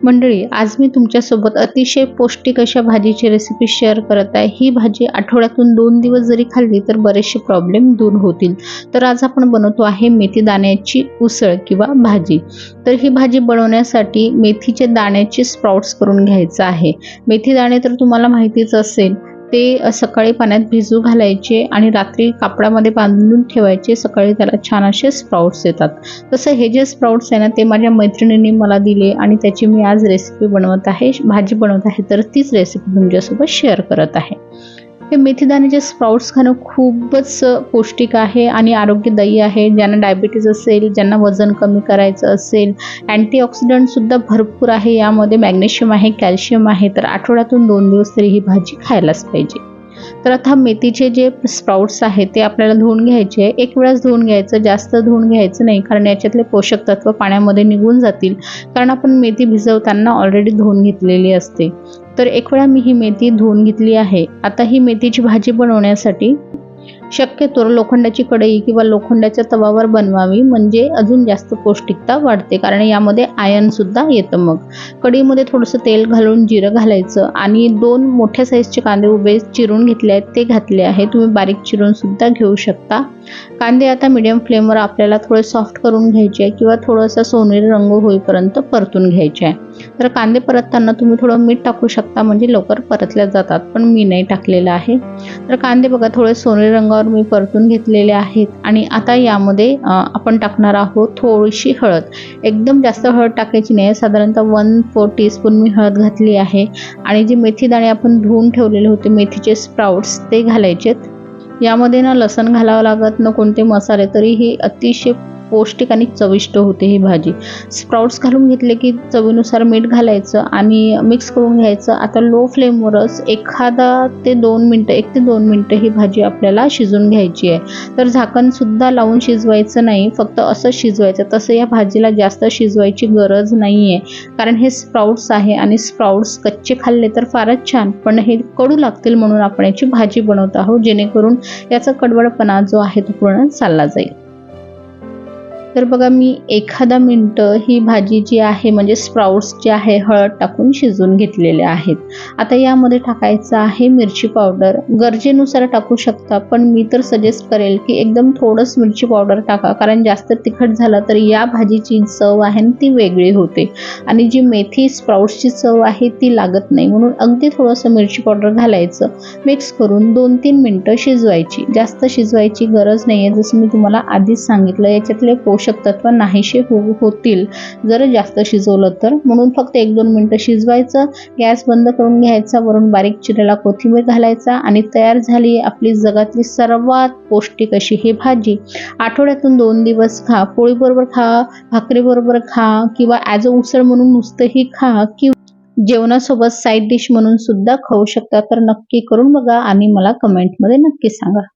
मंडळी, आज मी तुमच्यासोबत अतिशय पौष्टिक अशा भाजीची रेसिपी शेअर करत आहे। ही भाजी आठवड्यातून 2 दिवस जरी खाल्ली तर बरेचसे प्रॉब्लेम दूर होतील। तर आज आपण बनवतो आहे मेथी दाण्याची उसळ किंवा भाजी। तर ही भाजी बनवण्यासाठी मेथीचे दाण्याचे स्प्राउट्स करून घ्यायचं आहे। मेथी दाणे तर तुम्हाला माहितीच असेल, ते सकाळी पाण्यात भिजू घालायचे आणि रात्री कापडामध्ये बांधून ठेवायचे। सकाळी त्याला छान असे स्प्राउट्स येतात। तसं हे जे स्प्राउट्स आहे ना, ते माझ्या मैत्रिणींनी मला दिले आणि त्याची मी आज रेसिपी बनवत आहे, भाजी बनवत आहे। तर तीच रेसिपी तुमच्यासोबत शेअर करत आहे। हे मेथीदाण्याचे स्प्राउट्स खाणं खूपच पौष्टिक आहे आणि आरोग्यदायी आहे। ज्यांना डायबिटीज असेल, ज्यांना वजन कमी करायचं असेल, अँटीऑक्सिडंट सुद्धा भरपूर आहे यामध्ये, मॅग्नेशियम आहे, कॅल्शियम आहे। तर आठवड्यातून 2 दिवस तरी ही भाजी खायलाच पाहिजे। तर आता मेथीचे जे स्प्राउट्स आहेत ते आपल्याला धुवून घ्यायचे आहे। एक वेळाच धुवून घ्यायचं, जास्त धुवून घ्यायचं नाही, कारण याच्यातले पोषक तत्व पाण्यामध्ये निघून जातील, कारण आपण मेथी भिजवताना ऑलरेडी धुवून घेतलेली असते। तर एक वेळा मी ही मेथी धुवून घेतली आहे। आता ही मेथीची भाजी बनवण्यासाठी शक्यतो लोखंडाची कढई किंवा लोखंडाच्या तवावर बनवावी, म्हणजे अजून जास्त पौष्टिकता वाढते, कारण यामध्ये आयर्न सुद्धा येतं। मग कढईमध्ये थोडंसं तेल घालून जिरं घालायचं आणि 2 मोठ्या साईजचे कांदे उभे चिरून घेतले आहेत, ते घातले आहे। तुम्ही बारीक चिरून सुद्धा घेऊ शकता। कांदे आता मीडियम फ्लेमवर आपल्याला थोडे सॉफ्ट करून घ्यायचे आहे किंवा थोडासा सोनेरी रंग होईपर्यंत परतून घ्यायचे आहे। तर कांदे परतताना तुम्ही थोडं मीठ टाकू शकता, म्हणजे लवकर परतल्या जातात, पण मी नाही टाकलेलं आहे। तर कांदे बघा थोडे सोनेरी रंगावर मी परतून घेतलेले आहेत आणि आता यामध्ये आपण टाकणार आहोत थोडीशी हळद। एकदम जास्त हळद टाकायची नाही, साधारणतः 1/4 टीस्पून मी हळद घातली आहे। आणि जे मेथी दाणे आपण धुवून ठेवलेले होते, मेथीचे स्प्राउट्स, ते घालायचेत। यामध्ये ना लसण घालावं लागत, न कोणते मसाले, तरी ही अतिशय पौष्टिक आणि चविष्ट होते ही भाजी। स्प्राउट्स घालून घेतले की चवीनुसार मीठ घालायचं आणि मिक्स करून घ्यायचं। आता लो फ्लेमवरच 1 ते 2 मिनिटं ही भाजी आपल्याला शिजवून घ्यायची आहे। तर झाकण सुद्धा लावून शिजवायचं नाही, फक्त असं शिजवायचं। तसं या भाजीला जास्त शिजवायची गरज नाही आहे, कारण हे स्प्राउट्स आहे आणि स्प्राउट्स कच्चे खाल्ले तर फारच छान, पण हे कडू लागतील, म्हणून आपण याची भाजी बनवत आहोत, जेणेकरून याचा कडवडपणा जो आहे तो पूर्ण चालला जाईल। तर बघा मी 1 मिनिट ही भाजी जी आहे, म्हणजे स्प्राउट्स जे आहे, हळद टाकून शिजवून घेतलेले आहेत। आता यामध्ये टाकायचं आहे मिरची पावडर। गरजेनुसार टाकू शकता, पण मी तर सजेस्ट करेल की एकदम थोडंच मिरची पावडर टाका, कारण जास्त तिखट झालं तर या भाजीची चव आहे ती वेगळी होते आणि जी मेथी स्प्राउट्सची चव आहे ती लागत नाही, म्हणून अगदी थोडंसं मिरची पावडर घालायचं, मिक्स करून 2-3 मिनिटं शिजवायची। जास्त शिजवायची गरज नाही आहे, जसं मी तुम्हाला आधीच सांगितलं, याच्यातले पोषक तत्व नाहीसे होतील जर जास्त शिजवलं तर, म्हणून फक्त 1-2 मिनिटं शिजवायचं। गॅस बंद करून घ्यायचा, वरून बारीक चिरलेला कोथिंबीर घालायचा आणि तयार झाली आपली जगातली सर्वात पौष्टिक अशी ही भाजी। आठवड्यातून 2 दिवस खा, पोळीबरोबर खा, भाकरीबरोबर खा, किंवा ॲज अ उसळ म्हणून नुसतंही खा, किंवा जेवणासोबत साईड डिश म्हणून सुद्धा खाऊ शकता। तर नक्की करून बघा आणि मला कमेंटमध्ये नक्की सांगा।